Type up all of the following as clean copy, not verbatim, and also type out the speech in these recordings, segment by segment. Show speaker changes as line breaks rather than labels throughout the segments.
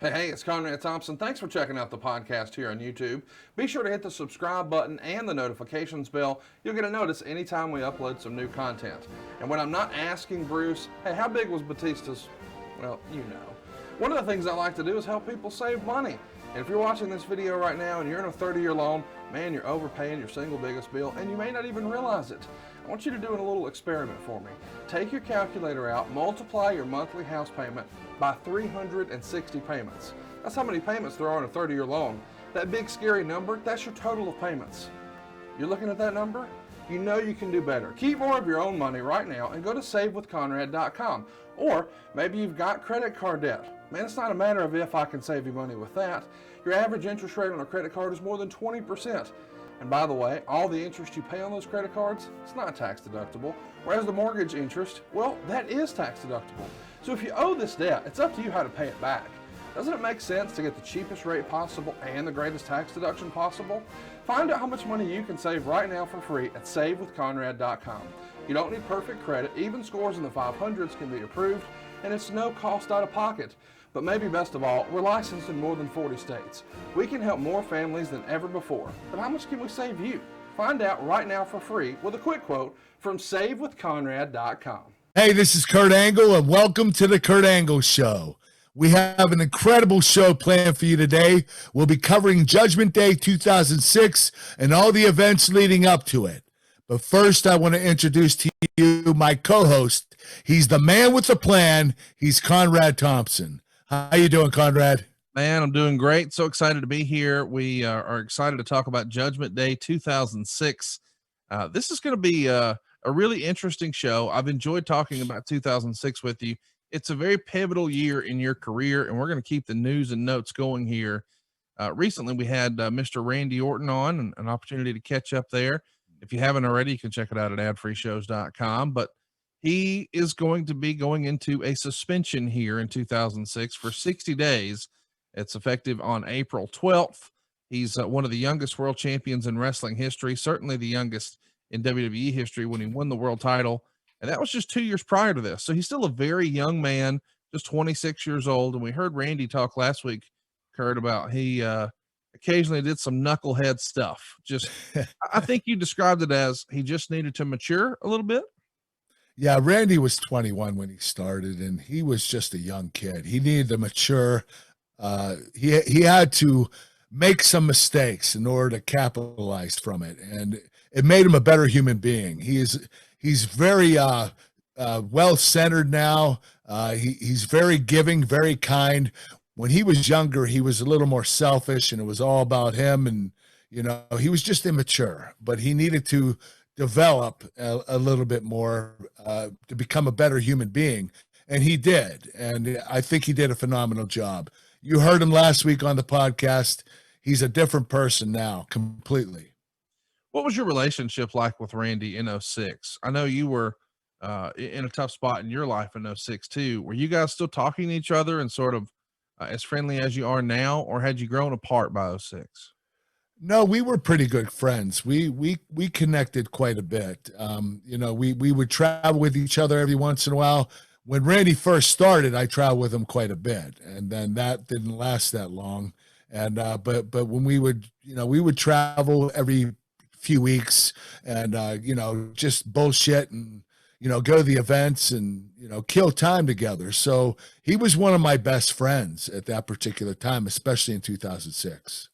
Hey, it's Conrad Thompson. Thanks for checking out the podcast here on YouTube. Be sure to hit the subscribe button and the notifications bell. You'll get a notice anytime we upload some new content. And when I'm not asking Bruce, hey, how big was Batista's? Well, you know. One of the things I like to do is help people save money. And if you're watching this video right now and you're in a 30-year loan, man, you're overpaying your single biggest bill and you may not even realize it. I want you to do a little experiment for me. Take your calculator out, multiply your monthly house payment by 360 payments. That's how many payments there are on a 30-year loan. That big scary number, that's your total of payments. You're looking at that number? You know you can do better. Keep more of your own money right now and go to savewithconrad.com. Or maybe you've got credit card debt. Man, it's not a matter of if I can save you money with that. Your average interest rate on a credit card is more than 20%. And by the way, all the interest you pay on those credit cards, it's not tax deductible. Whereas the mortgage interest, well, that is tax deductible. So if you owe this debt, it's up to you how to pay it back. Doesn't it make sense to get the cheapest rate possible and the greatest tax deduction possible? Find out how much money you can save right now for free at savewithconrad.com. You don't need perfect credit. Even scores in the 500s can be approved, and it's no cost out of pocket. But maybe best of all, we're licensed in more than 40 states. We can help more families than ever before. But how much can we save you? Find out right now for free with a quick quote from savewithconrad.com.
Hey, this is Kurt Angle, and welcome to the Kurt Angle Show. We have an incredible show planned for you today. We'll be covering Judgment Day 2006 and all the events leading up to it. But first, I want to introduce to you my co-host. He's the man with the plan. He's Conrad Thompson. How you doing, Conrad?
Man, I'm doing great. So excited to be here. We are excited to talk about Judgment Day 2006. This is going to be a really interesting show. I've enjoyed talking about 2006 with you. It's a very pivotal year in your career, and we're going to keep the news and notes going here. Recently, we had Mr. Randy Orton on, and an opportunity to catch up there. If you haven't already, you can check it out at adfreeshows.com. But he is going to be going into a suspension here in 2006 for 60 days. It's effective on April 12th. He's one of the youngest world champions in wrestling history, certainly the youngest in WWE history when he won the world title. And that was just 2 years prior to this. So he's still a very young man, just 26 years old. And we heard Randy talk last week, Kurt, about he occasionally did some knucklehead stuff. Just, I think you described it as he just needed to mature a little bit.
Yeah, Randy was 21 when he started, and he was just a young kid. He needed to mature. He had to make some mistakes in order to capitalize from it, and it made him a better human being. He's very well-centered now. He's very giving, very kind. When he was younger, he was a little more selfish, and it was all about him, and he was just immature. But he needed to develop a little bit more to become a better human being, and he did. And I think he did a phenomenal job. You heard him last week on the podcast. He's a different person now, completely.
What was your relationship like with Randy in 06? I know you were in a tough spot in your life in 06 too. Were you guys still talking to each other and sort of as friendly as you are now, or had you grown apart by 06?
No, we were pretty good friends. We connected quite a bit. We would travel with each other every once in a while. When Randy first started, I traveled with him quite a bit, and then that didn't last that long. And but when we would travel every few weeks, and just bullshit and go to the events and kill time together. So he was one of my best friends at that particular time, especially in 2006.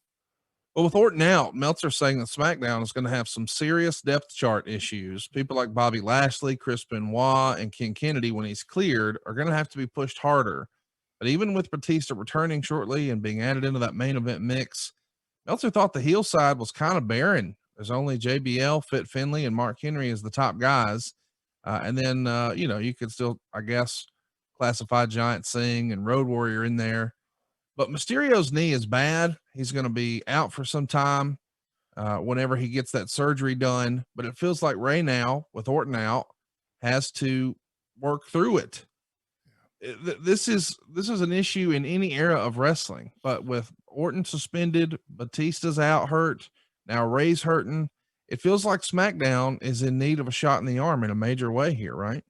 Well, with Orton out, Meltzer's saying that SmackDown is going to have some serious depth chart issues. People like Bobby Lashley, Chris Benoit, and King Kennedy, when he's cleared, are going to have to be pushed harder. But even with Batista returning shortly and being added into that main event mix, Meltzer thought the heel side was kind of barren. There's only JBL, Fit Finley, and Mark Henry as the top guys. And then, you could still, I guess, classify Giant Singh and Road Warrior in there. But Mysterio's knee is bad. He's going to be out for some time whenever he gets that surgery done. But it feels like Rey now, with Orton out, has to work through it. This is an issue in any era of wrestling. But with Orton suspended, Batista's out hurt, now Rey's hurting. It feels like SmackDown is in need of a shot in the arm in a major way here, right?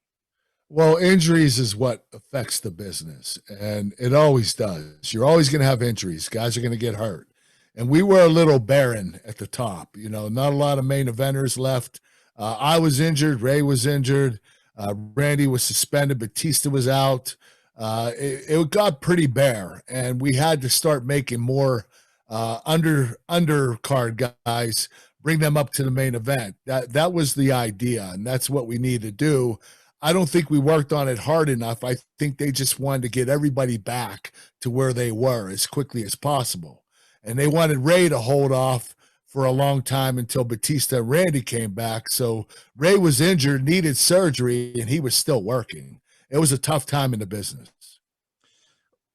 Well, injuries is what affects the business, and it always does. You're always going to have injuries. Guys are going to get hurt. And we were a little barren at the top, not a lot of main eventers left. I was injured. Rey was injured. Randy was suspended. Batista was out. It got pretty bare, and we had to start making more undercard guys, bring them up to the main event. That was the idea, and that's what we need to do. I don't think we worked on it hard enough. I think they just wanted to get everybody back to where they were as quickly as possible. And they wanted Rey to hold off for a long time until Batista and Randy came back. So Rey was injured, needed surgery, and he was still working. It was a tough time in the business.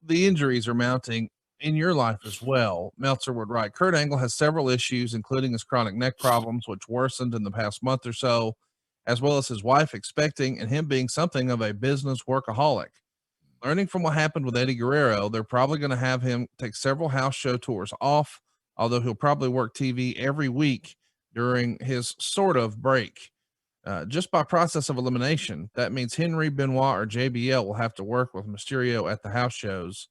The injuries are mounting in your life as well. Meltzer would write, Kurt Angle has several issues, including his chronic neck problems, which worsened in the past month or so, as well as his wife expecting and him being something of a business workaholic. Learning from what happened with Eddie Guerrero, they're probably going to have him take several house show tours off, although he'll probably work TV every week during his sort of break. Just by process of elimination, that means Henry, Benoit, or JBL will have to work with Mysterio at the house shows.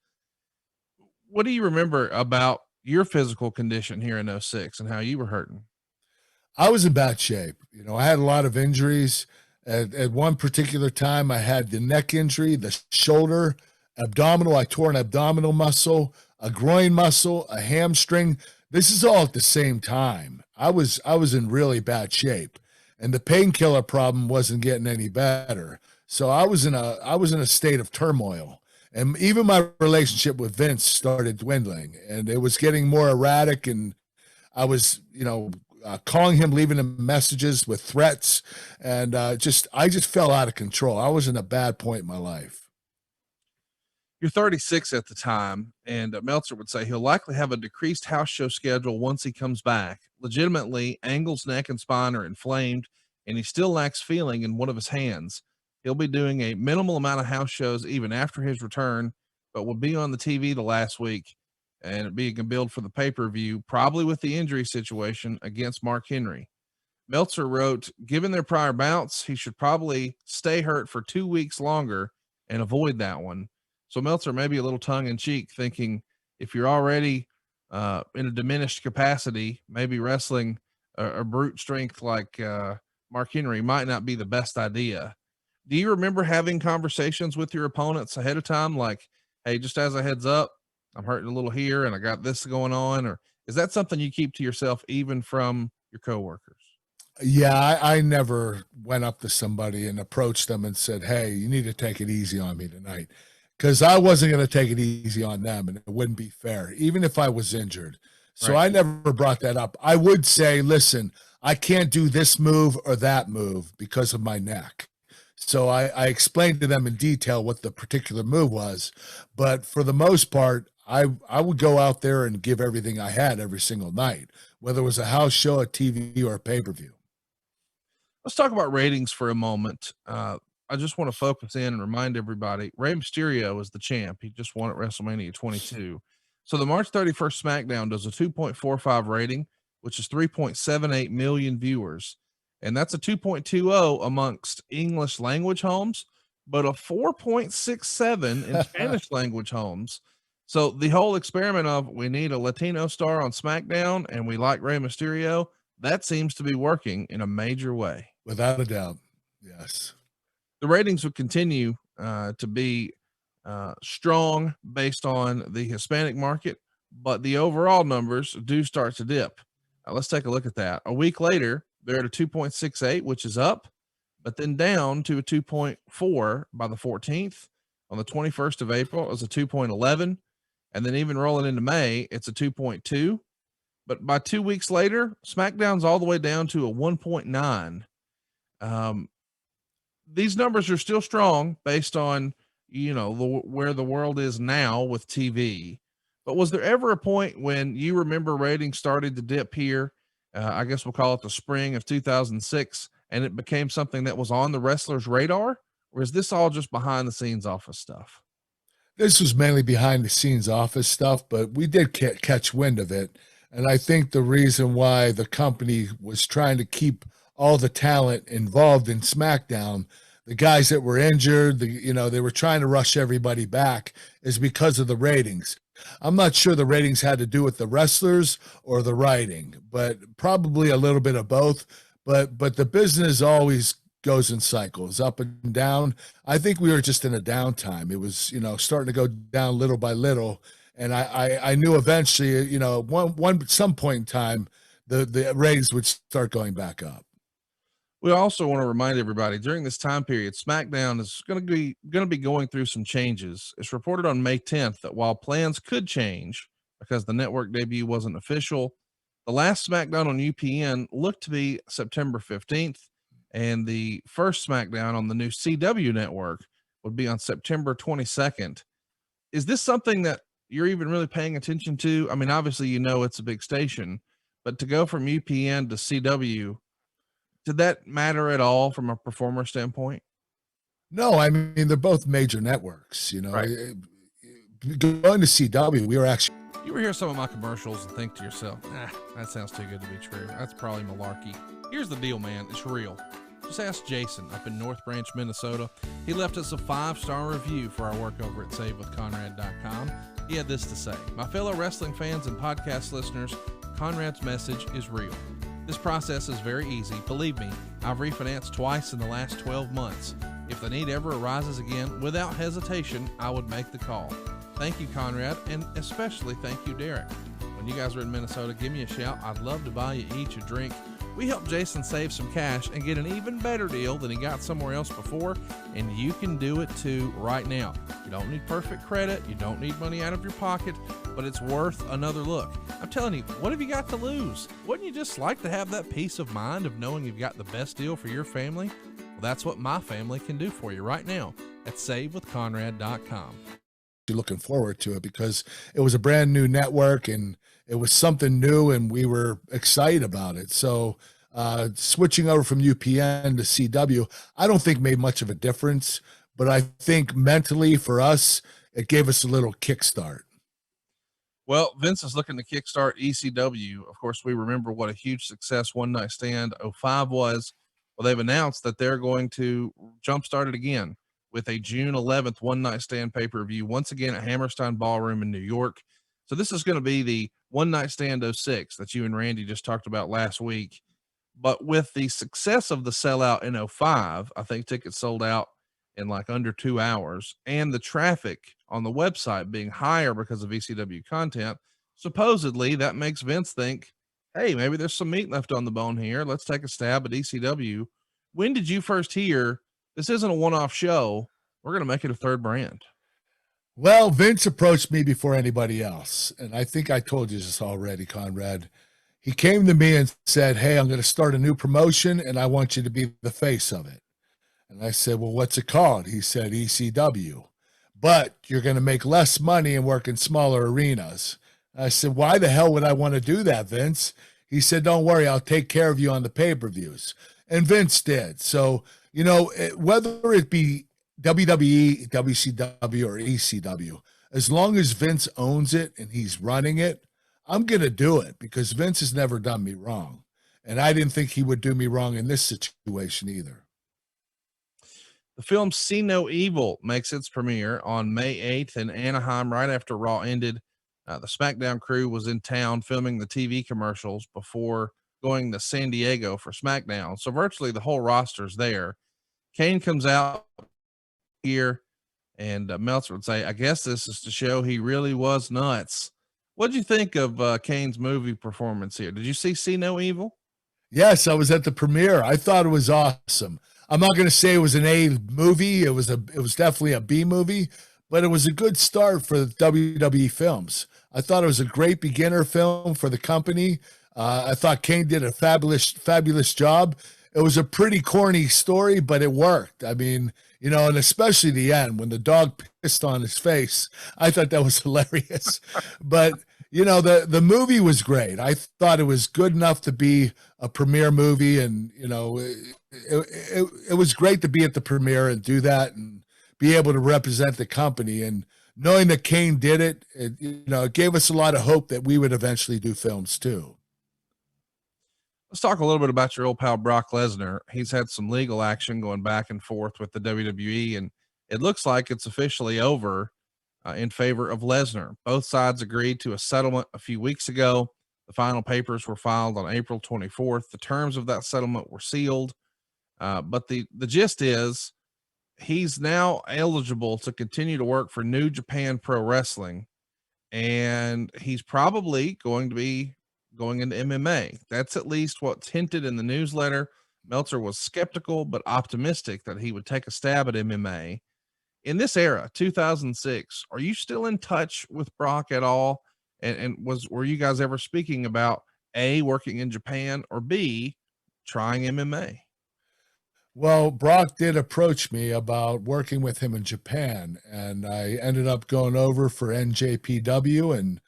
What do you remember about your physical condition here in 06 and how you were hurting?
I was in bad shape. I had a lot of injuries. At one particular time, I had the neck injury, the shoulder, abdominal. I tore an abdominal muscle, a groin muscle, a hamstring. This is all at the same time. I was in really bad shape, and the painkiller problem wasn't getting any better. So I was in a state of turmoil, and even my relationship with Vince started dwindling, and it was getting more erratic. And I was, calling him, leaving him messages with threats, and I just fell out of control. I was in a bad point in my life.
You're 36 at the time, and Meltzer would say he'll likely have a decreased house show schedule once he comes back. Legitimately, Angle's neck and spine are inflamed, and he still lacks feeling in one of his hands. He'll be doing a minimal amount of house shows even after his return, but will be on the TV the last week and being billed for the pay-per-view, probably with the injury situation against Mark Henry. Meltzer wrote, given their prior bouts, he should probably stay hurt for 2 weeks longer and avoid that one. So Meltzer may be a little tongue-in-cheek, thinking if you're already in a diminished capacity, maybe wrestling a brute strength like Mark Henry might not be the best idea. Do you remember having conversations with your opponents ahead of time, like, hey, just as a heads up, I'm hurting a little here and I got this going on? Or is that something you keep to yourself even from your coworkers?
Yeah, I never went up to somebody and approached them and said, hey, you need to take it easy on me tonight, because I wasn't going to take it easy on them, and it wouldn't be fair, even if I was injured. So right. I never brought that up. I would say, listen, I can't do this move or that move because of my neck. So I explained to them in detail what the particular move was. But for the most part, I would go out there and give everything I had every single night, whether it was a house show, a TV, or a pay-per-view.
Let's talk about ratings for a moment. I just want to focus in and remind everybody, Rey Mysterio is the champ. He just won at WrestleMania 22. So the March 31st SmackDown does a 2.45 rating, which is 3.78 million viewers. And that's a 2.20 amongst English language homes, but a 4.67 in Spanish language homes. So the whole experiment of we need a Latino star on SmackDown and we like Rey Mysterio, that seems to be working in a major way.
Without a doubt. Yes.
The ratings would continue to be strong based on the Hispanic market, but the overall numbers do start to dip. Let's take a look at that. A week later, they're at a 2.68, which is up, but then down to a 2.4 by the 14th. On the 21st of April, it was a 2.11. And then even rolling into May, it's a 2.2. But by 2 weeks later, SmackDown's all the way down to a 1.9. These numbers are still strong based on, where the world is now with TV. But was there ever a point when you remember ratings started to dip here? I guess we'll call it the spring of 2006, and it became something that was on the wrestler's radar? Or is this all just behind the scenes office stuff?
This was mainly behind the scenes office stuff, but we did catch wind of it. And I think the reason why the company was trying to keep all the talent involved in SmackDown, the guys that were injured, they were trying to rush everybody back, is because of the ratings. I'm not sure the ratings had to do with the wrestlers or the writing, but probably a little bit of both. But the business always goes in cycles, up and down. I think we were just in a downtime. It was, starting to go down little by little. And I knew eventually, some point in time, the ratings would start going back up.
We also want to remind everybody during this time period, SmackDown is going to be going through some changes. It's reported on May 10th that while plans could change because the network debut wasn't official, the last SmackDown on UPN looked to be September 15th, and the first SmackDown on the new CW network would be on September 22nd. Is this something that you're even really paying attention to? I mean, obviously, it's a big station, but to go from UPN to CW, did that matter at all from a performer standpoint?
No, I mean, they're both major networks,
Right.
Going to CW, we were actually.
You ever hear some of my commercials and think to yourself, that sounds too good to be true. That's probably malarkey. Here's the deal, man. It's real. Just ask Jason up in North Branch, Minnesota. He left us a 5-star review for our work over at SaveWithConrad.com. He had this to say: "My fellow wrestling fans and podcast listeners, Conrad's message is real. This process is very easy. Believe me, I've refinanced twice in the last 12 months. If the need ever arises again, without hesitation, I would make the call. Thank you, Conrad, and especially thank you, Derek. When you guys are in Minnesota, give me a shout. I'd love to buy you each a drink." We helped Jason save some cash and get an even better deal than he got somewhere else before, and you can do it too right now. You don't need perfect credit. You don't need money out of your pocket, but it's worth another look. I'm telling you, what have you got to lose? Wouldn't you just like to have that peace of mind of knowing you've got the best deal for your family? Well, that's what my family can do for you right now at SaveWithConrad.com.
Looking forward to it because it was a brand new network and it was something new and we were excited about it. So switching over from UPN to CW, I don't think made much of a difference, but I think mentally for us, it gave us a little kickstart.
Well, Vince is looking to kickstart ECW. Of course, we remember what a huge success One Night Stand 05 was. Well, they've announced that they're going to jumpstart it again with a June 11th One Night Stand pay-per-view, once again at Hammerstein Ballroom in New York. So this is going to be the One Night Stand 06 that you and Randy just talked about last week. But with the success of the sellout in 05, I think tickets sold out in like under 2 hours, and the traffic on the website being higher because of ECW content, supposedly that makes Vince think, hey, maybe there's some meat left on the bone here. Let's take a stab at ECW. When did you first hear this isn't a one-off show? We're going to make it a third brand.
Well, Vince approached me before anybody else. And I think I told you this already, Conrad. He came to me and said, hey, I'm going to start a new promotion and I want you to be the face of it. And I said, well, what's it called? He said, ECW. But you're going to make less money and work in smaller arenas. I said, why the hell would I want to do that, Vince? He said, don't worry, I'll take care of you on the pay-per-views. And Vince did. So, whether it be WWE, WCW, or ECW, as long as Vince owns it and he's running it, I'm going to do it because Vince has never done me wrong. And I didn't think he would do me wrong in this situation either.
The film See No Evil makes its premiere on May 8th in Anaheim right after Raw ended. The SmackDown crew was in town filming the TV commercials before going to San Diego for SmackDown. So virtually the whole roster's there. Kane comes out here, and Meltzer would say, I guess this is to show he really was nuts. What'd you think of Kane's movie performance here? Did you See No Evil?
Yes, I was at the premiere. I thought it was awesome. I'm not going to say it was an A movie. It was definitely a B movie, but it was a good start for WWE films. I thought it was a great beginner film for the company. I thought Kane did a fabulous job. It was a pretty corny story, but it worked. I mean, and especially the end when the dog pissed on his face, I thought that was hilarious. But, the movie was great. I thought it was good enough to be a premiere movie. And, it was great to be at the premiere and do that and be able to represent the company. And knowing that Kane did it, it gave us a lot of hope that we would eventually do films too.
Let's talk a little bit about your old pal Brock Lesnar. He's had some legal action going back and forth with the WWE, and it looks like it's officially over in favor of Lesnar. Both sides agreed to a settlement a few weeks ago. The final papers were filed on April 24th. The terms of that settlement were sealed, but the gist is he's now eligible to continue to work for New Japan Pro Wrestling, and he's probably going to be going into MMA. That's at least what's hinted in the newsletter. Meltzer was skeptical but optimistic that he would take a stab at MMA. In this era, 2006, are you still in touch with Brock at all? And were you guys ever speaking about A, working in Japan, or B, trying MMA?
Well, Brock did approach me about working with him in Japan, and I ended up going over for NJPW, and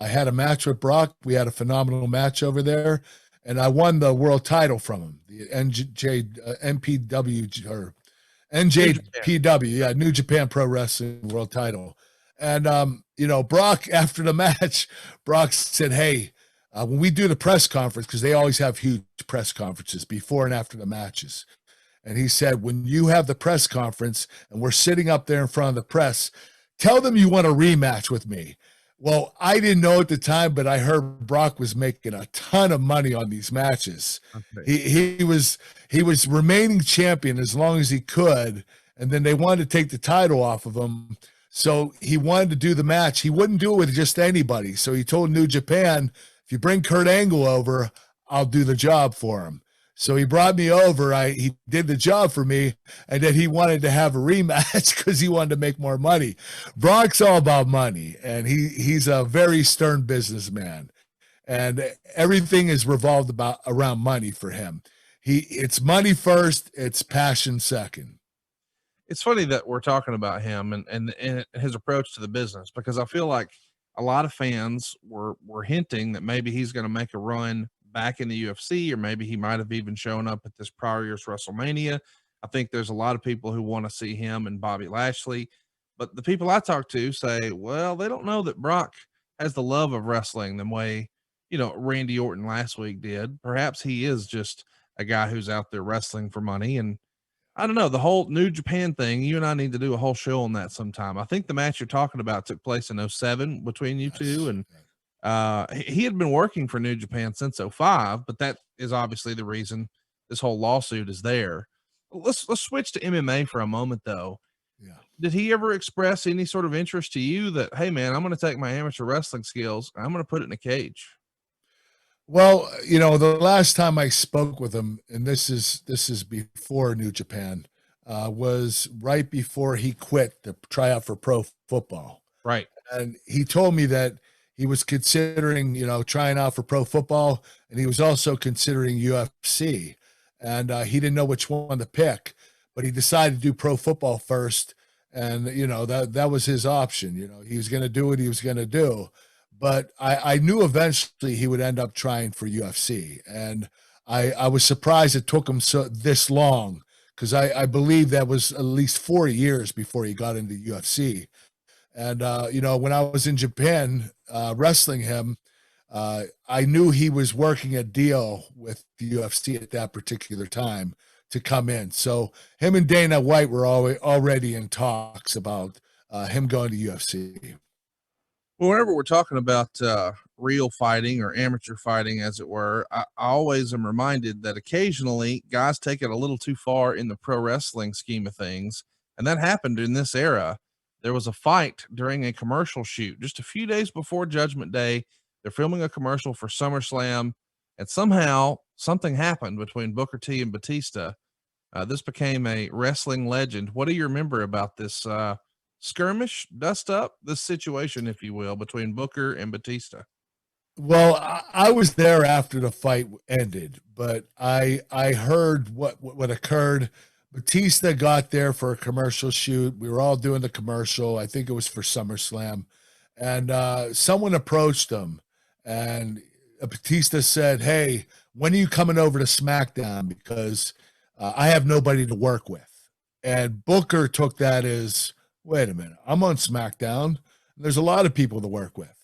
I had a match with Brock. We had a phenomenal match over there, and I won the world title from him, the NPW or NJPW, yeah, New Japan Pro Wrestling World Title. And Brock, after the match, Brock said, "Hey, when we do the press conference, because they always have huge press conferences before and after the matches." And he said, when you have the press conference and we're sitting up there in front of the press, tell them you want a rematch with me. Well, I didn't know at the time, but I heard Brock was making a ton of money on these matches. Okay. He was remaining champion as long as he could, and then they wanted to take the title off of him. So he wanted to do the match. He wouldn't do it with just anybody. So he told New Japan, if you bring Kurt Angle over, I'll do the job for him. So he brought me over. He did the job for me, and then he wanted to have a rematch because he wanted to make more money. Brock's all about money, and he's a very stern businessman, and everything is revolved around money for him. It's money first, it's passion second.
It's funny that we're talking about him and his approach to the business, because I feel like a lot of fans were hinting that maybe he's going to make a run back in the UFC, or maybe he might have even shown up at this prior year's WrestleMania. I think there's a lot of people who want to see him and Bobby Lashley, but the people I talk to say, well, they don't know that Brock has the love of wrestling the way, Randy Orton last week did. Perhaps he is just a guy who's out there wrestling for money. And I don't know, the whole New Japan thing, you and I need to do a whole show on that sometime. I think the match you're talking about took place in 07 between you two, and he had been working for New Japan since 05, but that is obviously the reason this whole lawsuit is there. Let's switch to MMA for a moment, though. Yeah. Did he ever express any sort of interest to you that, hey man, I'm going to take my amateur wrestling skills, I'm going to put it in a cage?
Well, the last time I spoke with him, and this is before New Japan, was right before he quit to try out for pro football.
Right.
And he told me that he was considering, trying out for pro football, and he was also considering UFC. And he didn't know which one to pick, but he decided to do pro football first. And, that was his option. He was going to do what he was going to do. But I knew eventually he would end up trying for UFC. And I was surprised it took him this long, because I believe that was at least 4 years before he got into UFC. And, when I was in Japan wrestling him, I knew he was working a deal with the UFC at that particular time to come in. So him and Dana White were already in talks about him going to UFC.
Well, whenever we're talking about real fighting or amateur fighting, as it were, I always am reminded that occasionally guys take it a little too far in the pro wrestling scheme of things. And that happened in this era. There was a fight during a commercial shoot just a few days before Judgment Day. They're filming a commercial for SummerSlam, and somehow something happened between Booker T and Batista. This became a wrestling legend. What do you remember about this skirmish, dust up, this situation, if you will, between Booker and Batista?
Well, I was there after the fight ended, but I heard what occurred. Batista got there for a commercial shoot. We were all doing the commercial. I think it was for SummerSlam. And someone approached him, and Batista said, hey, when are you coming over to SmackDown? Because I have nobody to work with. And Booker took that as, wait a minute, I'm on SmackDown. There's a lot of people to work with.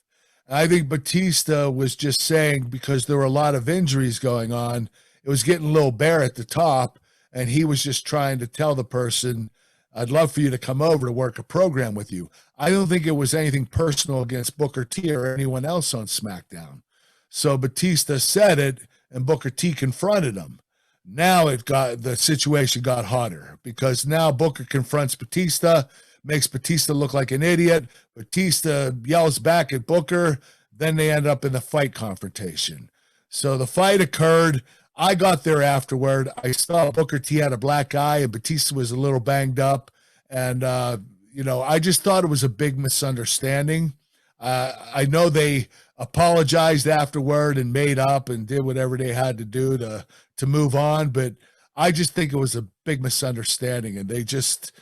I think Batista was just saying, because there were a lot of injuries going on, it was getting a little bare at the top, and he was just trying to tell the person, I'd love for you to come over to work a program with you. I don't think it was anything personal against Booker T or anyone else on SmackDown. So Batista said it, and Booker T confronted him. Now the situation got hotter, because now Booker confronts Batista, makes Batista look like an idiot. Batista yells back at Booker. Then they end up in the fight confrontation. So the fight occurred. I got there afterward. I saw Booker T had a black eye, and Batista was a little banged up. And, I just thought it was a big misunderstanding. I know they apologized afterward and made up and did whatever they had to do to move on. But I just think it was a big misunderstanding, and they just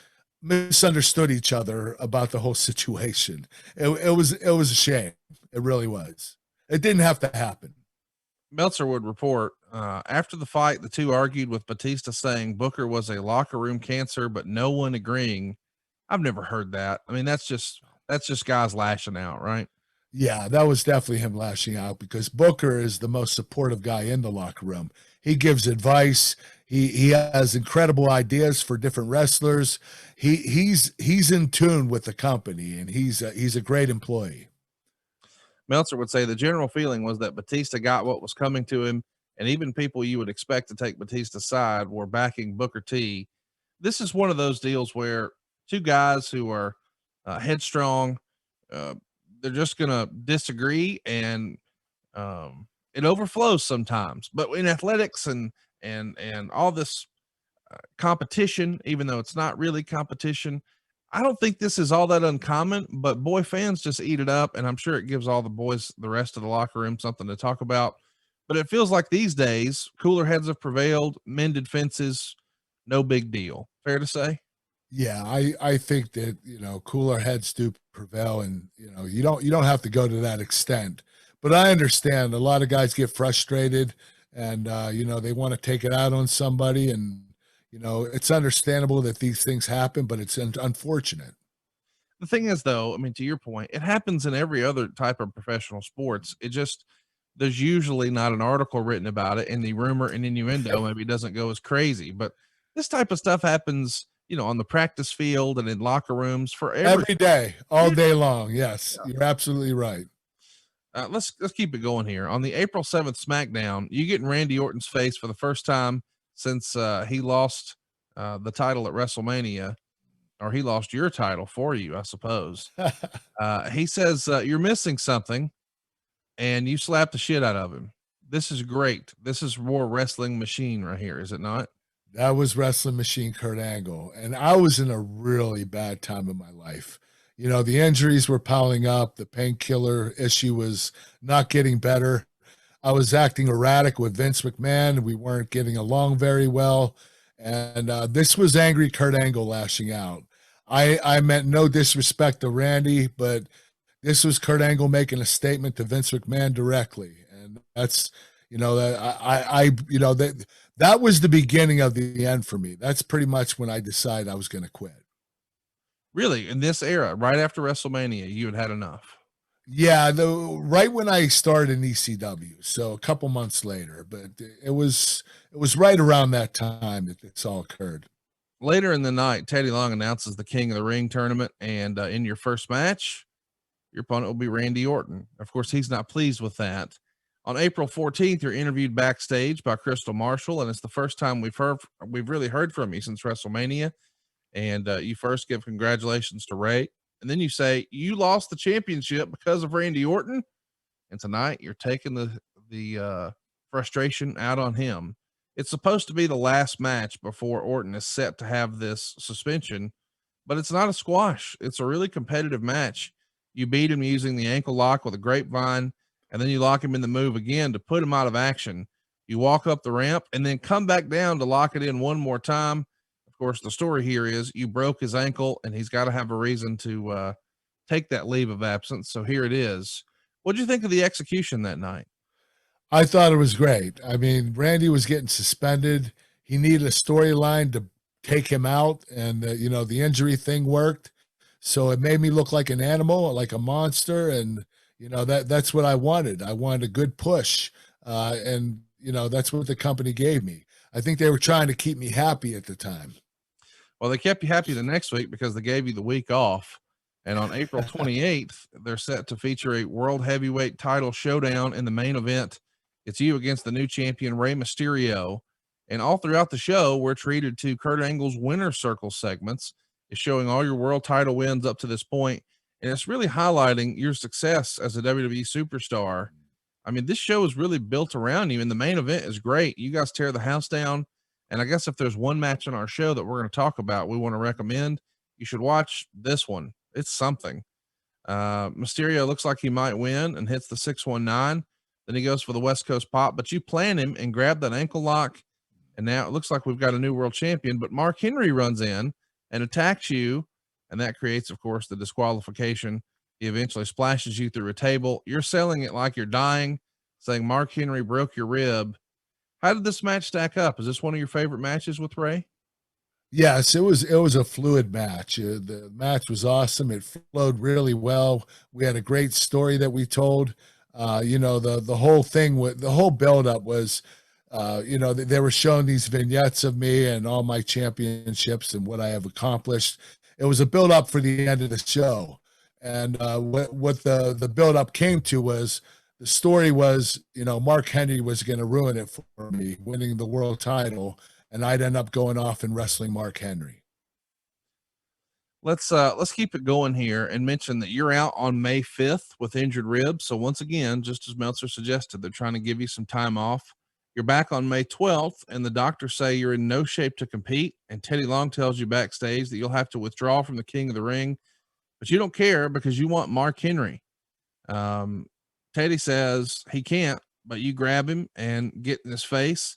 misunderstood each other about the whole situation. It was a shame. It really was. It didn't have to happen.
Meltzer would report, after the fight, the two argued, with Batista saying Booker was a locker room cancer, but no one agreeing. I've never heard that. I mean, that's just guys lashing out, right?
Yeah, that was definitely him lashing out, because Booker is the most supportive guy in the locker room. He gives advice. He has incredible ideas for different wrestlers. He's in tune with the company, and he's a great employee.
Meltzer would say the general feeling was that Batista got what was coming to him, and even people you would expect to take Batista's side were backing Booker T. This is one of those deals where two guys who are headstrong, they're just going to disagree, and it overflows sometimes. But in athletics and all this competition, even though it's not really competition, I don't think this is all that uncommon, but boy fans just eat it up. And I'm sure it gives all the boys, the rest of the locker room, something to talk about. But it feels like these days, cooler heads have prevailed, mended fences, no big deal. Fair to say?
Yeah, I think that, cooler heads do prevail, and, you don't have to go to that extent. But I understand a lot of guys get frustrated, and, they want to take it out on somebody, and, it's understandable that these things happen, but it's unfortunate.
The thing is, though, I mean, to your point, it happens in every other type of professional sports. There's usually not an article written about it, and the rumor and innuendo maybe doesn't go as crazy, but this type of stuff happens, on the practice field and in locker rooms for
every day, all day long. Yes, you're absolutely right.
Let's keep it going here. On the April 7th SmackDown, you get in Randy Orton's face for the first time since he lost the title at WrestleMania, or he lost your title for you, I suppose. He says, you're missing something, and you slap the shit out of him. This is great. This is more wrestling machine right here, is it not?
That was Wrestling Machine Kurt Angle. And I was in a really bad time in my life. The injuries were piling up. The painkiller issue was not getting better. I was acting erratic with Vince McMahon. We weren't getting along very well. And this was angry Kurt Angle lashing out. I meant no disrespect to Randy, but this was Kurt Angle making a statement to Vince McMahon directly. And that's, that was the beginning of the end for me. That's pretty much when I decided I was going to quit.
Really? In this era, right after WrestleMania, you had enough?
Yeah, right when I started in ECW, so a couple months later, but it was right around that time that this all occurred.
Later in the night, Teddy Long announces the King of the Ring tournament, and in your first match, your opponent will be Randy Orton. Of course, he's not pleased with that. On April 14th, you're interviewed backstage by Crystal Marshall, and it's the first time we've really heard from you since WrestleMania. And you first give congratulations to Rey, and then you say you lost the championship because of Randy Orton. And tonight you're taking the frustration out on him. It's supposed to be the last match before Orton is set to have this suspension, but it's not a squash. It's a really competitive match. You beat him using the ankle lock with a grapevine, and then you lock him in the move again to put him out of action. You walk up the ramp and then come back down to lock it in one more time. Of course, the story here is you broke his ankle, and he's got to have a reason to take that leave of absence. So here it is. What did you think of the execution that night?
I thought it was great. I mean, Randy was getting suspended. He needed a storyline to take him out, and the injury thing worked. So it made me look like an animal, like a monster, and That's what I wanted. I wanted a good push. And that's what the company gave me. I think they were trying to keep me happy at the time.
Well, they kept you happy the next week because they gave you the week off. And on April 28th, they're set to feature a world heavyweight title showdown in the main event. It's you against the new champion, Rey Mysterio. And all throughout the show, we're treated to Kurt Angle's winner circle segments. It's showing all your world title wins up to this point, and it's really highlighting your success as a WWE superstar. I mean, this show is really built around you, and the main event is great. You guys tear the house down. And I guess if there's one match on our show that we're going to talk about, we want to recommend, you should watch this one. It's something. Mysterio looks like he might win and hits the 619. Then he goes for the West Coast pop, but you plan him and grab that ankle lock. And now it looks like we've got a new world champion, but Mark Henry runs in and attacks you. And that creates, of course, the disqualification. He eventually splashes you through a table. You're selling it like you're dying, saying Mark Henry broke your rib. How did this match stack up? Is this one of your favorite matches with Rey?
Yes, it was a fluid match. The match was awesome. It flowed really well. We had a great story that we told. The whole thing with the whole buildup was, they were showing these vignettes of me and all my championships and what I have accomplished. It was a build up for the end of the show. And what the build up came to was, the story was, Mark Henry was going to ruin it for me, winning the world title, and I'd end up going off and wrestling Mark Henry.
Let's keep it going here and mention that you're out on May 5th with injured ribs. So once again, just as Meltzer suggested, they're trying to give you some time off. You're back on May 12th, and the doctors say you're in no shape to compete. And Teddy Long tells you backstage that you'll have to withdraw from the King of the Ring, but you don't care because you want Mark Henry. Teddy says he can't, but you grab him and get in his face.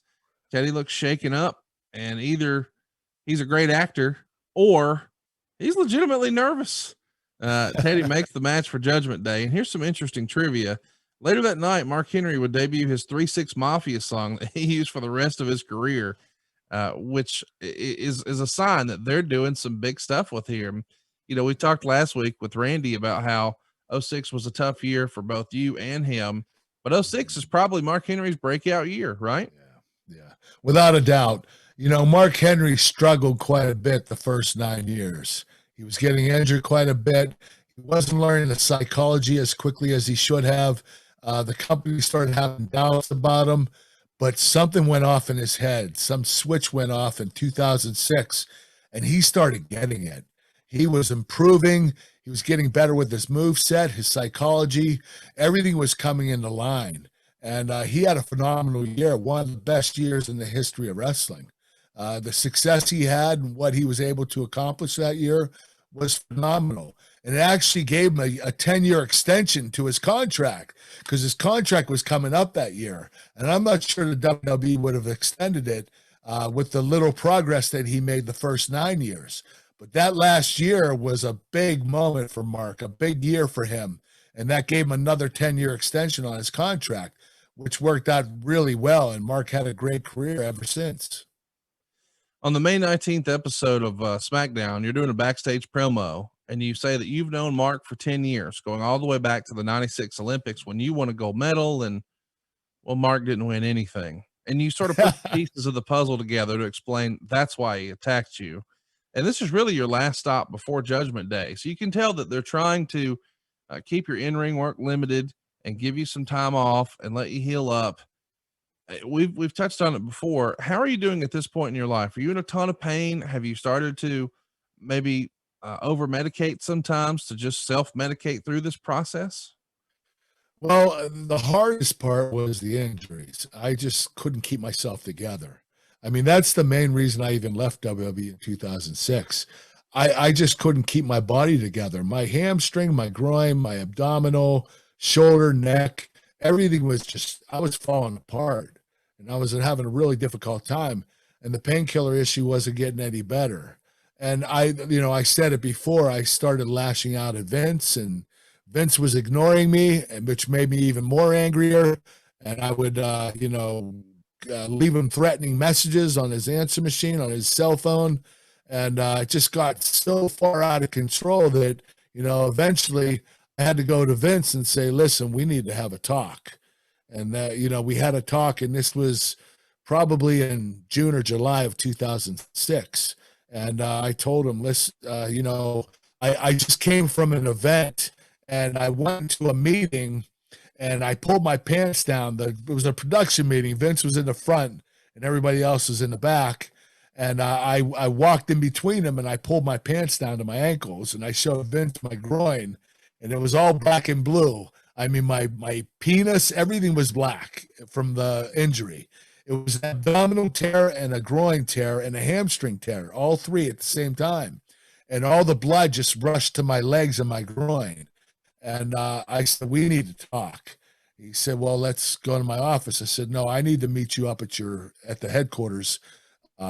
Teddy looks shaken up, and either he's a great actor or he's legitimately nervous. Teddy makes the match for Judgment Day. And here's some interesting trivia. Later that night, Mark Henry would debut his 3-6 Mafia song that he used for the rest of his career, which is a sign that they're doing some big stuff with him. We talked last week with Randy about how 06 was a tough year for both you and him, but 06 is probably Mark Henry's breakout year, right?
Yeah, without a doubt. Mark Henry struggled quite a bit the first 9 years. He was getting injured quite a bit. He wasn't learning the psychology as quickly as he should have. The company started having doubts about him, but something went off in his head. Some switch went off in 2006, and he started getting it. He was improving. He was getting better with his moveset, his psychology. Everything was coming into line. And he had a phenomenal year, one of the best years in the history of wrestling. The success he had and what he was able to accomplish that year was phenomenal. And it actually gave him a 10-year extension to his contract because his contract was coming up that year. And I'm not sure the WWE would have extended it with the little progress that he made the first 9 years. But that last year was a big moment for Mark, a big year for him. And that gave him another 10-year extension on his contract, which worked out really well. And Mark had a great career ever since.
On the May 19th episode of SmackDown, you're doing a backstage promo, and you say that you've known Mark for 10 years, going all the way back to the 96 Olympics when you won a gold medal, and, well, Mark didn't win anything. And you sort of put the pieces of the puzzle together to explain that's why he attacked you. And this is really your last stop before Judgment Day. So you can tell that they're trying to keep your in-ring work limited and give you some time off and let you heal up. We've touched on it before. How are you doing at this point in your life? Are you in a ton of pain? Have you started to maybe over-medicate sometimes to just self-medicate through this process?
Well, the hardest part was the injuries. I just couldn't keep myself together. I mean, that's the main reason I even left WWE in 2006. I just couldn't keep my body together. My hamstring, my groin, my abdominal, shoulder, neck, everything was just, I was falling apart. And I was having a really difficult time. And the painkiller issue wasn't getting any better. And I said it before, I started lashing out at Vince, and Vince was ignoring me, which made me even more angrier. And I would, leave him threatening messages on his answer machine, on his cell phone. And it just got so far out of control that, eventually had to go to Vince and say, listen, we need to have a talk. And, we had a talk, and this was probably in June or July of 2006. And I told him, listen, I just came from an event, and I went to a meeting, and I pulled my pants down. It was a production meeting. Vince was in the front, and everybody else was in the back. And I walked in between them, and I pulled my pants down to my ankles, and I showed Vince my groin, and it was all black and blue. I mean, my penis, everything was black from the injury. It was an abdominal tear and a groin tear and a hamstring tear, all three at the same time. And all the blood just rushed to my legs and my groin. And I said, we need to talk. He said, well, let's go to my office. I said, no, I need to meet you up at the headquarters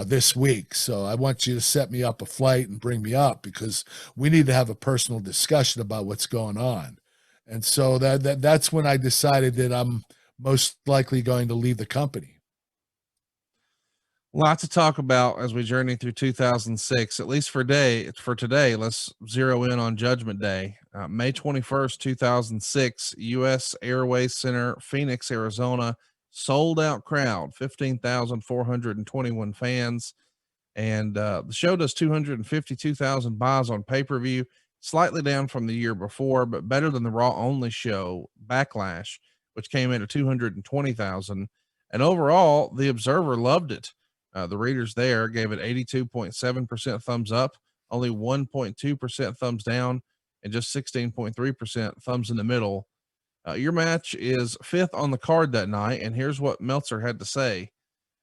this week. So I want you to set me up a flight and bring me up, because we need to have a personal discussion about what's going on. And so that's when I decided that I'm most likely going to leave the company.
Lots to talk about as we journey through 2006, at least for today. Let's zero in on Judgment Day, May 21st, 2006, US Airways Center, Phoenix, Arizona, sold out crowd, 15,421 fans. And the show does 252,000 buys on pay-per-view, slightly down from the year before, but better than the Raw only show Backlash, which came in at 220,000. And overall, the Observer loved it. The readers there gave it 82.7% thumbs up, only 1.2% thumbs down, and just 16.3% thumbs in the middle. Your match is fifth on the card that night, and here's what Meltzer had to say.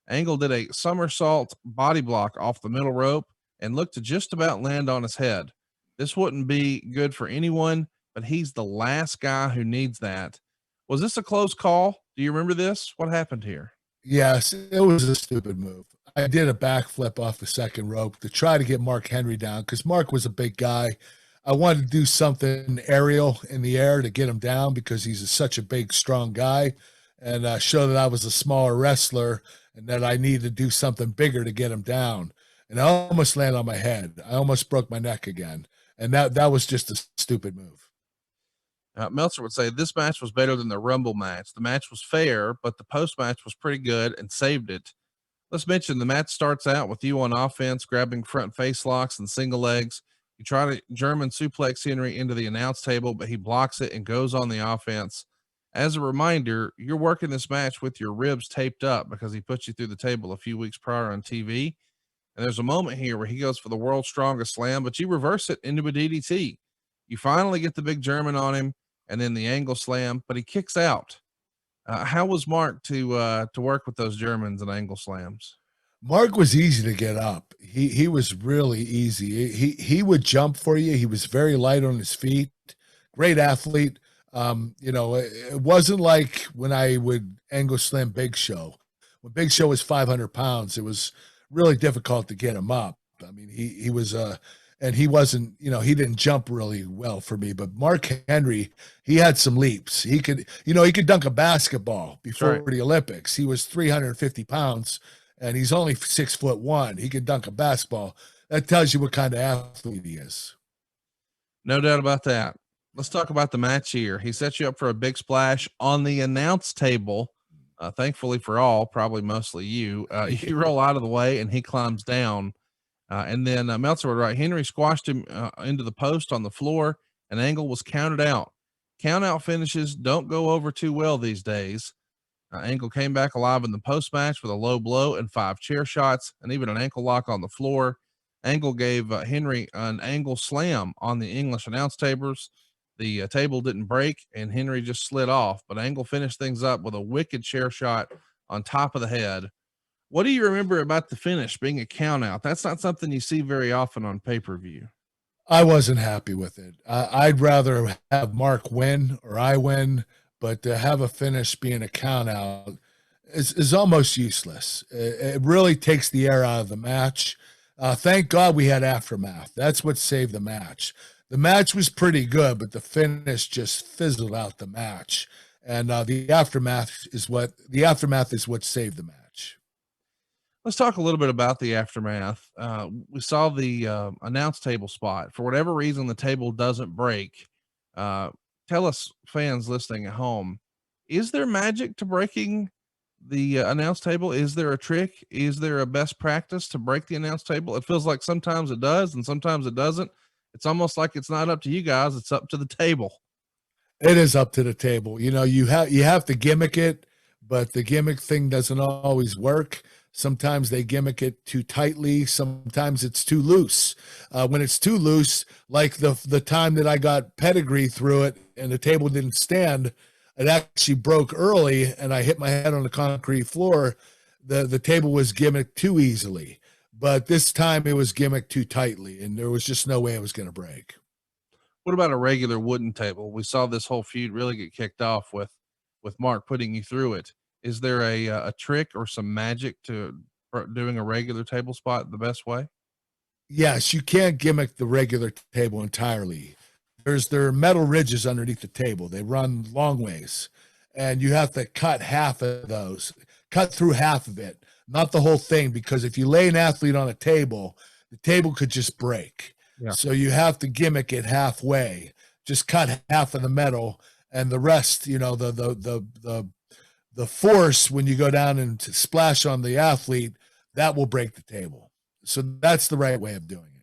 Angle did a somersault body block off the middle rope and looked to just about land on his head. This wouldn't be good for anyone, but he's the last guy who needs that. Was this a close call? Do you remember this? What happened here?
Yes, it was a stupid move. I did a backflip off the second rope to try to get Mark Henry down, because Mark was a big guy. I wanted to do something aerial in the air to get him down, because he's such a big, strong guy, and show that I was a smaller wrestler and that I needed to do something bigger to get him down. And I almost landed on my head. I almost broke my neck again. And that was just a stupid move.
Meltzer would say this match was better than the Rumble match. The match was fair, but the post-match was pretty good and saved it. Let's mention the match starts out with you on offense, grabbing front face locks and single legs. You try to German suplex Henry into the announce table, but he blocks it and goes on the offense. As a reminder, you're working this match with your ribs taped up because he put you through the table a few weeks prior on TV. And there's a moment here where he goes for the world's strongest slam, but you reverse it into a DDT. You finally get the big German on him and then the angle slam, but he kicks out. How was Mark to work with those Germans and angle slams?
Mark was easy to get up. He was really easy. He would jump for you. He was very light on his feet. Great athlete. It wasn't like when I would angle slam Big Show. When Big Show was 500 pounds, it was really difficult to get him up. I mean, he was and he wasn't, he didn't jump really well for me, but Mark Henry, he had some leaps. He could dunk a basketball before the Olympics. He was 350 pounds and he's only 6'1". He could dunk a basketball. That tells you what kind of athlete he is.
No doubt about that. Let's talk about the match here. He sets you up for a big splash on the announce table. Thankfully for all, probably mostly you, you roll out of the way and he climbs down. And then Meltzer would write, Henry squashed him into the post on the floor, and Angle was counted out. Count out finishes don't go over too well these days. Angle came back alive in the post match with a low blow and 5 chair shots and even an ankle lock on the floor. Angle gave Henry an angle slam on the English announce tables. The table didn't break and Henry just slid off, but Angle finished things up with a wicked chair shot on top of the head. What do you remember about the finish being a count out? That's not something you see very often on pay-per-view.
I wasn't happy with it. I'd rather have Mark win or I win, but to have a finish being a count out is almost useless. It really takes the air out of the match. Thank God we had Aftermath. That's what saved the match. The match was pretty good, but the finish just fizzled out the match. And the aftermath is what saved the match.
Let's talk a little bit about the aftermath. We saw the announce table spot. For whatever reason, the table doesn't break. tell us, fans listening at home, is there magic to breaking the announce table? Is there a trick? Is there a best practice to break the announce table? It feels like sometimes it does and sometimes it doesn't. It's almost like it's not up to you guys, it's up to the table.
It is up to the table. You have to gimmick it, but the gimmick thing doesn't always work. Sometimes they gimmick it too tightly. Sometimes it's too loose. When it's too loose, like the time that I got pedigree through it and the table didn't stand, it actually broke early and I hit my head on the concrete floor. The table was gimmicked too easily, but this time it was gimmicked too tightly and there was just no way it was going to break.
What about a regular wooden table? We saw this whole feud really get kicked off with Mark putting you through it. Is there a trick or some magic to doing a regular table spot the best way?
Yes, you can't gimmick the regular table entirely. There are metal ridges underneath the table. They run long ways, and you have to cut half of those, cut through half of it, not the whole thing, because if you lay an athlete on a table, the table could just break.
Yeah.
So you have to gimmick it halfway. Just cut half of the metal, and the rest, the force when you go down and splash on the athlete, that will break the table. So that's the right way of doing it.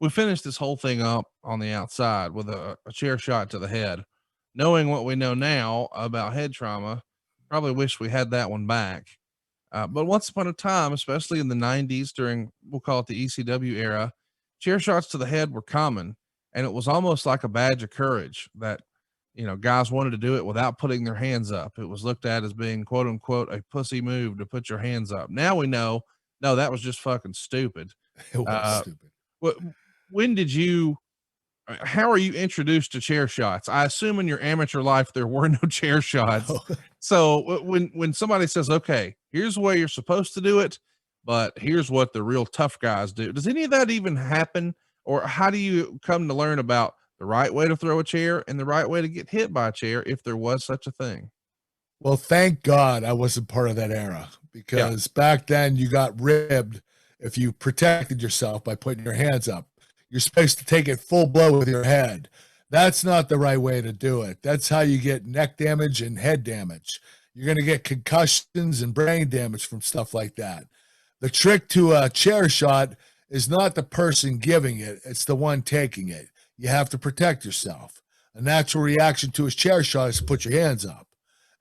We finished this whole thing up on the outside with a chair shot to the head. Knowing what we know now about head trauma, probably wish we had that one back. But once upon a time, especially in the 90s during, we'll call it the ECW era, chair shots to the head were common. And it was almost like a badge of courage that, guys wanted to do it without putting their hands up. It was looked at as being, quote unquote, a pussy move to put your hands up. Now we know, no, that was just fucking stupid.
It was stupid.
When did you, how are you introduced to chair shots? I assume in your amateur life there were no chair shots.
Oh.
So when somebody says, okay, here's the way you're supposed to do it, but here's what the real tough guys do, does any of that even happen? Or how do you come to learn about the right way to throw a chair and the right way to get hit by a chair, if there was such a thing?
Well, thank God I wasn't part of that era, because back then you got ribbed if you protected yourself by putting your hands up. You're supposed to take it full blow with your head. That's not the right way to do it. That's how you get neck damage and head damage. You're going to get concussions and brain damage from stuff like that. The trick to a chair shot is not the person giving it, it's the one taking it. You have to protect yourself. A natural reaction to a chair shot is to put your hands up.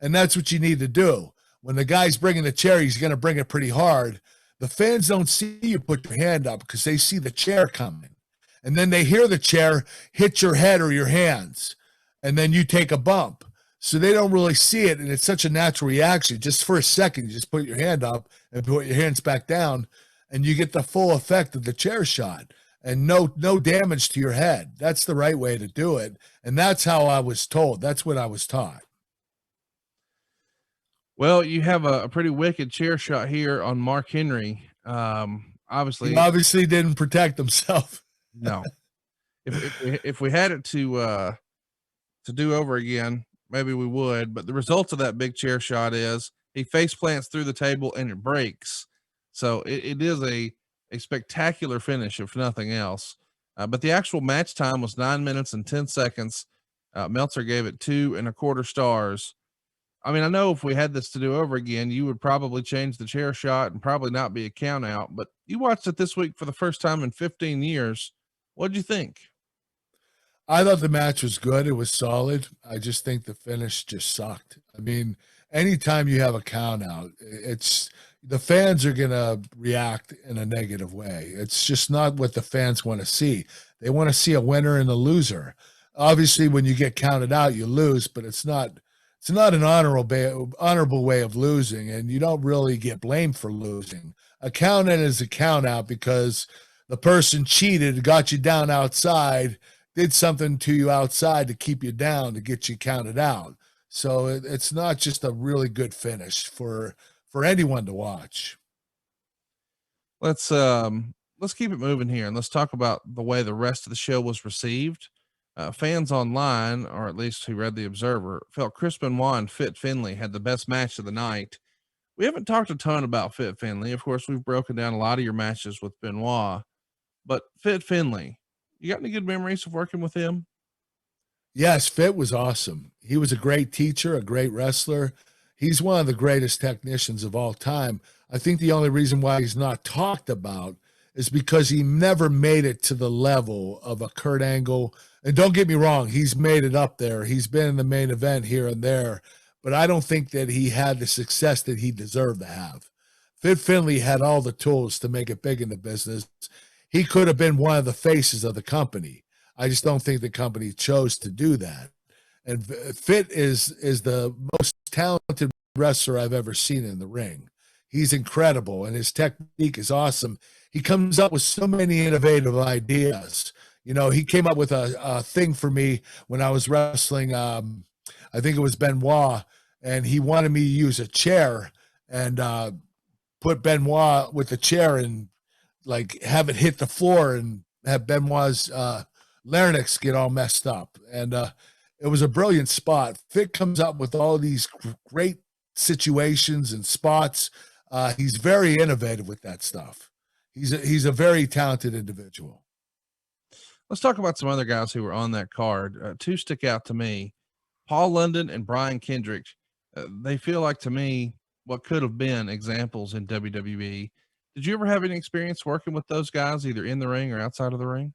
And that's what you need to do. When the guy's bringing the chair, he's going to bring it pretty hard. The fans don't see you put your hand up because they see the chair coming. And then they hear the chair hit your head or your hands. And then you take a bump. So they don't really see it. And it's such a natural reaction. Just for a second, you just put your hand up and put your hands back down. And you get the full effect of the chair shot. And no damage to your head. That's the right way to do it. And that's how I was told. That's what I was taught.
Well, you have a pretty wicked chair shot here on Mark Henry. Obviously,
He obviously didn't protect himself.
no. If we had it to do over again, maybe we would. But the result of that big chair shot is he face plants through the table and it breaks. So it is a spectacular finish, if nothing else. But the actual match time was 9 minutes and 10 seconds. Meltzer gave it 2.25 stars. I mean, I know if we had this to do over again, you would probably change the chair shot and probably not be a count out, but you watched it this week for the first time in 15 years. What'd you think?
I thought the match was good. It was solid. I just think the finish just sucked. I mean, anytime you have a count out, it's the fans are going to react in a negative way. It's just not what the fans want to see. They want to see a winner and a loser. Obviously, when you get counted out, you lose, but it's not an honorable way of losing, and you don't really get blamed for losing. A count in is a count out because the person cheated, got you down outside, did something to you outside to keep you down to get you counted out. So it's not just a really good finish for anyone to watch.
Let's keep it moving here and let's talk about the way the rest of the show was received. Fans online, or at least who read the Observer, felt Chris Benoit and Fit Finlay had the best match of the night. We haven't talked a ton about Fit Finlay. Of course, we've broken down a lot of your matches with Benoit, but Fit Finlay, you got any good memories of working with him?
Yes, Fit was awesome. He was a great teacher, a great wrestler. He's one of the greatest technicians of all time. I think the only reason why he's not talked about is because he never made it to the level of a Kurt Angle. And don't get me wrong, he's made it up there. He's been in the main event here and there, but I don't think that he had the success that he deserved to have. Fit Finley had all the tools to make it big in the business. He could have been one of the faces of the company. I just don't think the company chose to do that. And Fit is the most talented wrestler I've ever seen in the ring. He's incredible, and his technique is awesome. He comes up with so many innovative ideas. You know, he came up with a thing for me when I was wrestling. I think it was Benoit, and he wanted me to use a chair and put Benoit with the chair and like have it hit the floor and have Benoit's larynx get all messed up. And it was a brilliant spot. Fit comes up with all these great situations and spots. He's very innovative with that stuff. He's a very talented individual.
Let's talk about some other guys who were on that card. Two stick out to me: Paul London and Brian Kendrick. They feel like to me what could have been examples in WWE. Did you ever have any experience working with those guys, either in the ring or outside of the ring?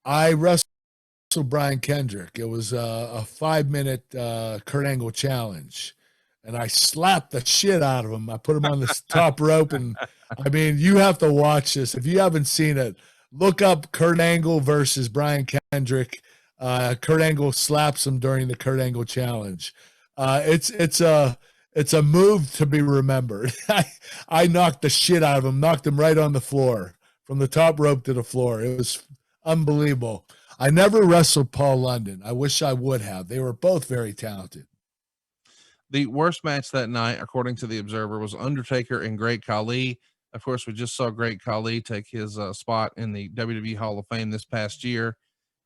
I wrestled Brian Kendrick. It was a 5-minute Kurt Angle challenge, and I slapped the shit out of him. I put him on the top rope, and I mean, you have to watch this. If you haven't seen it, look up Kurt Angle versus Brian Kendrick. Kurt Angle slaps him during the Kurt Angle challenge. It's a move to be remembered. I knocked the shit out of him, knocked him right on the floor from the top rope to the floor. It was unbelievable. I never wrestled Paul London. I wish I would have. They were both very talented.
The worst match that night, according to the Observer, was Undertaker and Great Khali. Of course, we just saw Great Khali take his spot in the WWE Hall of Fame this past year.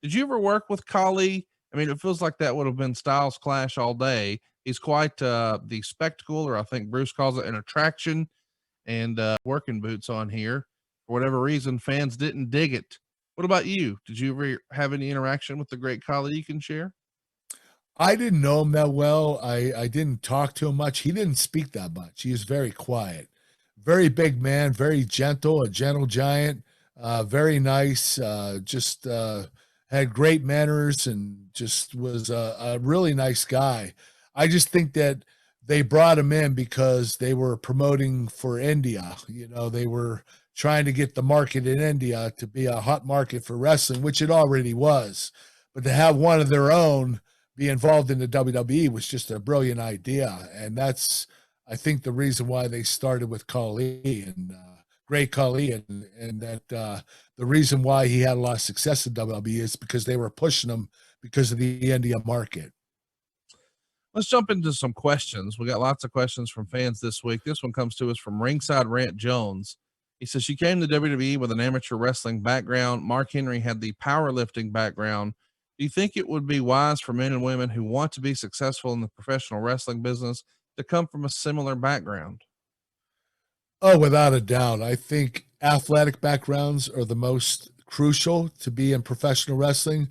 Did you ever work with Khali? I mean, it feels like that would have been Styles Clash all day. He's quite the spectacle, or I think Bruce calls it an attraction, and working boots on here. For whatever reason, fans didn't dig it. What about you? Did you ever have any interaction with the Great Khali you can share?
I didn't know him that well. I didn't talk to him much. He didn't speak that much. He was very quiet, very big man, very gentle, a gentle giant, very nice, just had great manners and just was a really nice guy. I just think that they brought him in because they were promoting for India. You know, they were trying to get the market in India to be a hot market for wrestling, which it already was. But to have one of their own be involved in the WWE was just a brilliant idea. And that's, I think, the reason why they started with Khali and Great Khali, and that the reason why he had a lot of success in WWE is because they were pushing him because of the India market.
Let's jump into some questions. We got lots of questions from fans this week. This one comes to us from Ringside Rant Jones. He says, she came to WWE with an amateur wrestling background. Mark Henry had the powerlifting background. Do you think it would be wise for men and women who want to be successful in the professional wrestling business to come from a similar background?
Oh, without a doubt. I think athletic backgrounds are the most crucial to be in professional wrestling.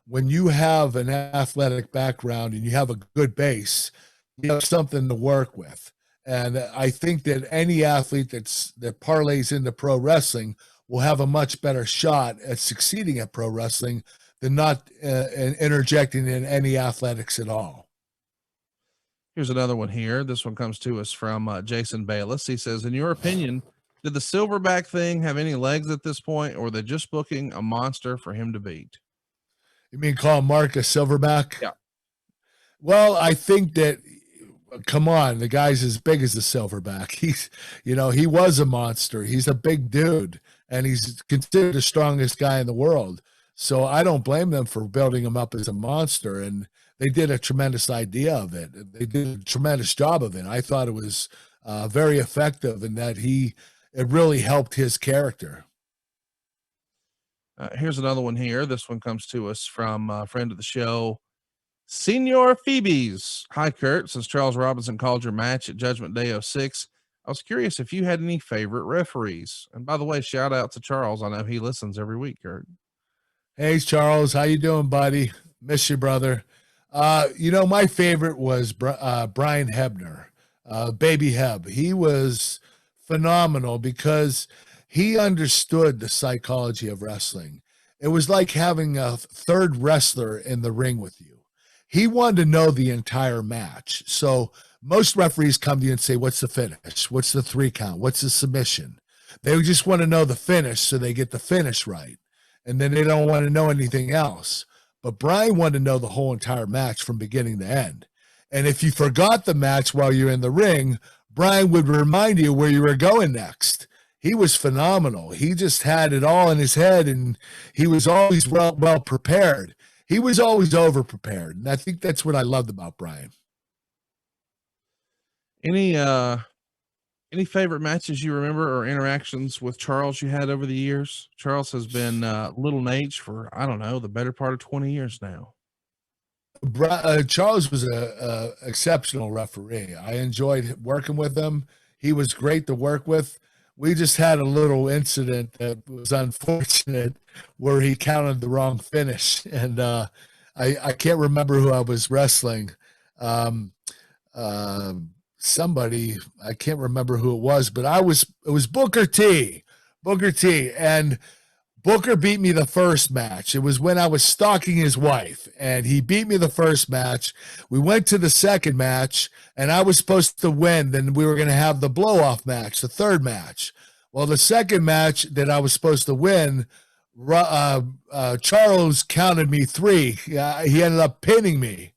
When you have an athletic background and you have a good base, you have something to work with. And I think that any athlete that parlays into pro wrestling will have a much better shot at succeeding at pro wrestling than not interjecting in any athletics at all.
Here's another one here. This one comes to us from Jason Bayless. He says, in your opinion, did the Silverback thing have any legs at this point, or are they just booking a monster for him to beat?
You mean call Mark a Silverback?
Yeah.
Well, I think that, come on, the guy's as big as the Silverback. He was a monster. He's a big dude, and he's considered the strongest guy in the world. So I don't blame them for building him up as a monster. And they did a tremendous idea of it. They did a tremendous job of it. I thought it was very effective in that it really helped his character.
Here's another one here. This one comes to us from a friend of the show, Senor Phoebes. Hi, Kurt. Since Charles Robinson called your match at Judgment Day 06, I was curious if you had any favorite referees. And by the way, shout out to Charles. I know he listens every week, Kurt.
Hey, Charles, how you doing, buddy? Miss you, brother. My favorite was Brian Hebner, Baby Heb. He was phenomenal because he understood the psychology of wrestling. It was like having a third wrestler in the ring with you. He wanted to know the entire match. So most referees come to you and say, what's the finish? What's the 3 count? What's the submission? They just want to know the finish so they get the finish right. And then they don't want to know anything else. But Brian wanted to know the whole entire match from beginning to end. And if you forgot the match while you're in the ring, Brian would remind you where you were going next. He was phenomenal. He just had it all in his head, and he was always well prepared. He was always over prepared. And I think that's what I loved about Brian.
Any favorite matches you remember or interactions with Charles you had over the years? Charles has been Little Nate for, I don't know, the better part of 20 years now.
Charles was a exceptional referee. I enjoyed working with him. He was great to work with. We just had a little incident that was unfortunate where he counted the wrong finish. And I can't remember who I was wrestling. Somebody, I can't remember who it was, but it was Booker T, and Booker beat me the first match. It was when I was stalking his wife, and he beat me the first match. We went to the second match, and I was supposed to win. Then we were going to have the blow-off match, the third match. Well, the second match that I was supposed to win, Charles counted me 3. He ended up pinning me.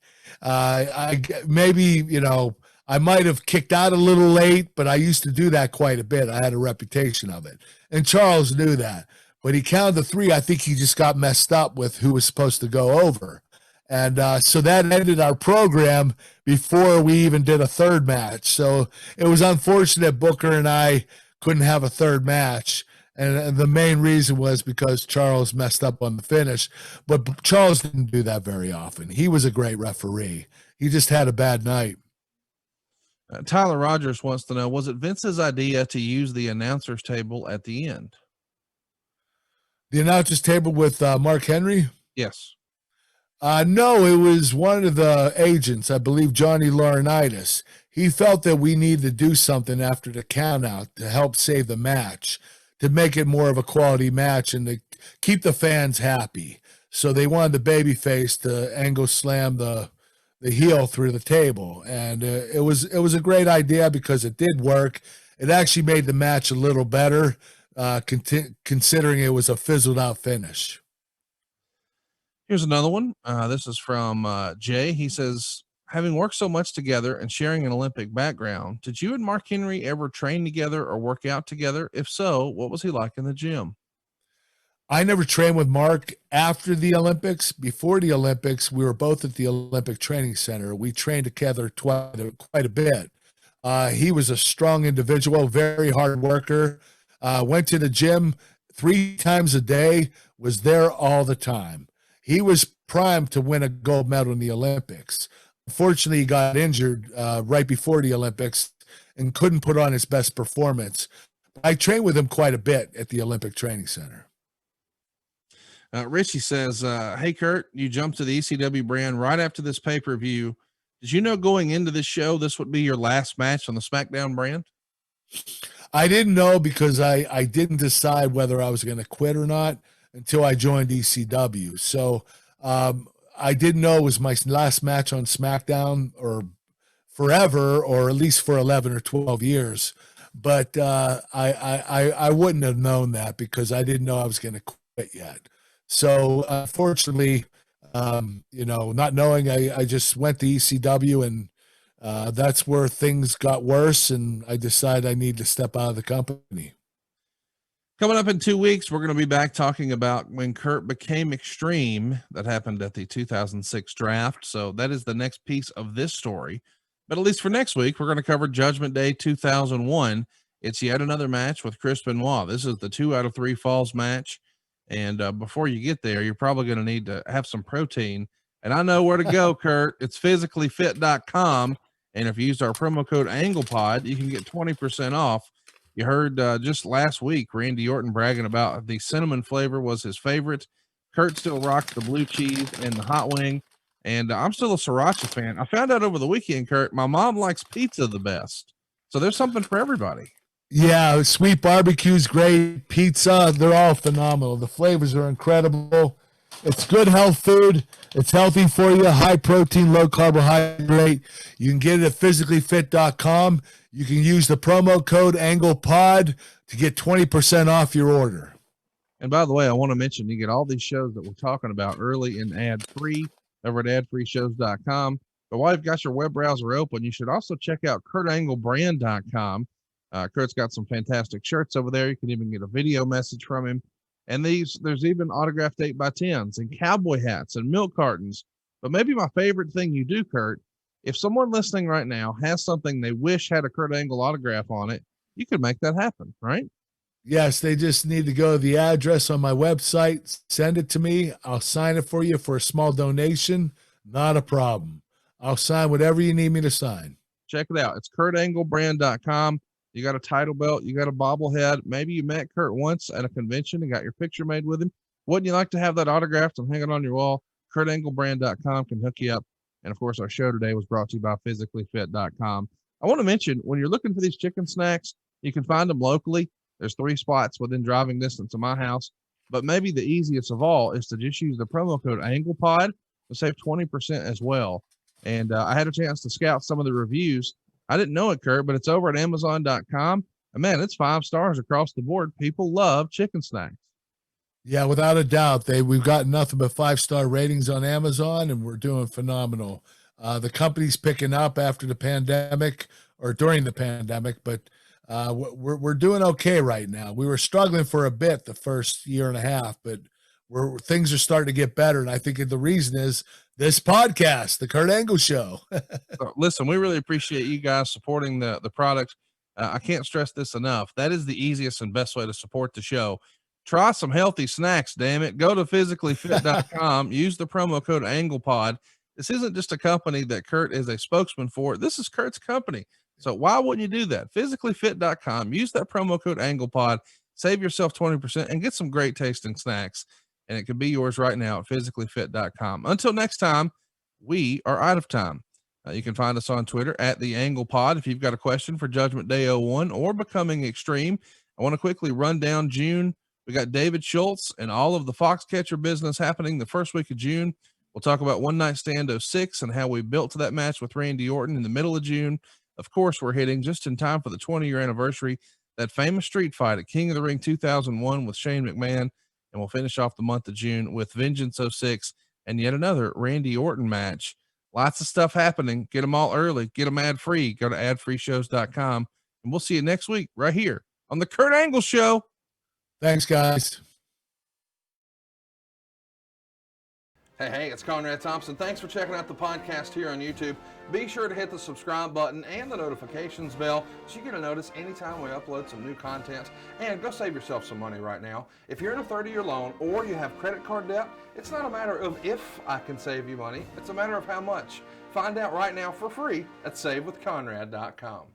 I might have kicked out a little late, but I used to do that quite a bit. I had a reputation of it. And Charles knew that. But he counted the 3. I think he just got messed up with who was supposed to go over. And so that ended our program before we even did a third match. So it was unfortunate Booker and I couldn't have a third match. And the main reason was because Charles messed up on the finish. But Charles didn't do that very often. He was a great referee. He just had a bad night.
Tyler Rogers wants to know, was it Vince's idea to use the announcer's table at the end?
The announcer's table with Mark Henry?
Yes.
No, it was one of the agents, I believe Johnny Laurinaitis. He felt that we needed to do something after the count out to help save the match, to make it more of a quality match and to keep the fans happy. So they wanted the babyface to angle slam the heel through the table. And it was a great idea because it did work. It actually made the match a little better, considering it was a fizzled out finish.
Here's another one. This is from Jay. He says, having worked so much together and sharing an Olympic background, did you and Mark Henry ever train together or work out together? If so, what was he like in the gym?
I never trained with Mark after the Olympics. Before the Olympics, we were both at the Olympic Training Center. We trained together quite a bit. He was a strong individual, very hard worker, went to the gym 3 times a day, was there all the time. He was primed to win a gold medal in the Olympics. Unfortunately, he got injured right before the Olympics and couldn't put on his best performance. I trained with him quite a bit at the Olympic Training Center.
Richie says, hey, Kurt, you jumped to the ECW brand right after this pay-per-view. Did you know going into this show, this would be your last match on the SmackDown brand?
I didn't know because I didn't decide whether I was going to quit or not until I joined ECW. So I didn't know it was my last match on SmackDown or forever, or at least for 11 or 12 years. But I wouldn't have known that because I didn't know I was going to quit yet. So unfortunately, not knowing, I just went to ECW, and that's where things got worse, and I decided I need to step out of the company.
Coming up in 2 weeks, we're going to be back talking about when Kurt became Extreme. That happened at the 2006 draft. So that is the next piece of this story. But at least for next week, we're going to cover Judgment Day 2001. It's yet another match with Chris Benoit. This is the 2 out of 3 falls match. And before you get there, you're probably going to need to have some protein. And I know where to go, Kurt. It's physicallyfit.com. And if you use our promo code AnglePod, you can get 20% off. You heard just last week, Randy Orton bragging about the cinnamon flavor was his favorite. Kurt still rocks the blue cheese and the hot wing. And I'm still a sriracha fan. I found out over the weekend, Kurt, my mom likes pizza the best. So there's something for everybody.
Yeah, sweet barbecue's great. Pizza, they're all phenomenal. The flavors are incredible. It's good health food. It's healthy for you. High protein, low carbohydrate. You can get it at physicallyfit.com. You can use the promo code AnglePod to get 20% off your order.
And by the way, I want to mention you get all these shows that we're talking about early and ad-free over at adfreeshows.com. But while you've got your web browser open, you should also check out kurtanglebrand.com. Kurt's got some fantastic shirts over there. You can even get a video message from him. And there's even autographed 8x10s and cowboy hats and milk cartons. But maybe my favorite thing you do, Kurt, if someone listening right now has something they wish had a Kurt Angle autograph on it, you could make that happen, right?
Yes, they just need to go to the address on my website, send it to me. I'll sign it for you for a small donation. Not a problem. I'll sign whatever you need me to sign.
Check it out. It's kurtanglebrand.com. You got a title belt. You got a bobblehead. Maybe you met Kurt once at a convention and got your picture made with him. Wouldn't you like to have that autographed and hang it on your wall? kurtanglebrand.com can hook you up. And of course, our show today was brought to you by physicallyfit.com. I want to mention, when you're looking for these chicken snacks, you can find them locally. There's 3 spots within driving distance of my house. But maybe the easiest of all is to just use the promo code AnglePod to save 20% as well. And I had a chance to scout some of the reviews. I didn't know it, Kurt, but it's over at Amazon.com. And man, it's 5 stars across the board. People love chicken snacks.
Yeah, without a doubt. We've got nothing but 5-star ratings on Amazon, and we're doing phenomenal. The company's picking up after the pandemic or during the pandemic, but we're doing okay right now. We were struggling for a bit the first year and a half, but things are starting to get better. And I think the reason is this podcast, the Kurt Angle Show.
So, listen, we really appreciate you guys supporting the product. I can't stress this enough. That is the easiest and best way to support the show. Try some healthy snacks, damn it. Go to physicallyfit.com. Use the promo code AnglePod. This isn't just a company that Kurt is a spokesman for. This is Kurt's company. So why wouldn't you do that? Physicallyfit.com. Use that promo code AnglePod. Save yourself 20% and get some great tasting snacks. And it could be yours right now at physicallyfit.com. Until next time, we are out of time. You can find us on Twitter at the Angle Pod. If you've got a question for Judgment Day 01 or Becoming Extreme, I want to quickly run down June. We got David Schultz and all of the Foxcatcher business happening the first week of June. We'll talk about One Night Stand 06 and how we built to that match with Randy Orton in the middle of June. Of course, we're hitting just in time for the 20-year anniversary, that famous street fight at King of the Ring 2001 with Shane McMahon. And we'll finish off the month of June with Vengeance 06 and yet another Randy Orton match. Lots of stuff happening. Get them all early. Get them ad-free. Go to adfreeshows.com. And we'll see you next week right here on the Kurt Angle Show.
Thanks, guys.
Hey, it's Conrad Thompson. Thanks for checking out the podcast here on YouTube. Be sure to hit the subscribe button and the notifications bell so you get a notice anytime we upload some new content. And go save yourself some money right now. If you're in a 30-year loan or you have credit card debt, it's not a matter of if I can save you money. It's a matter of how much. Find out right now for free at savewithconrad.com.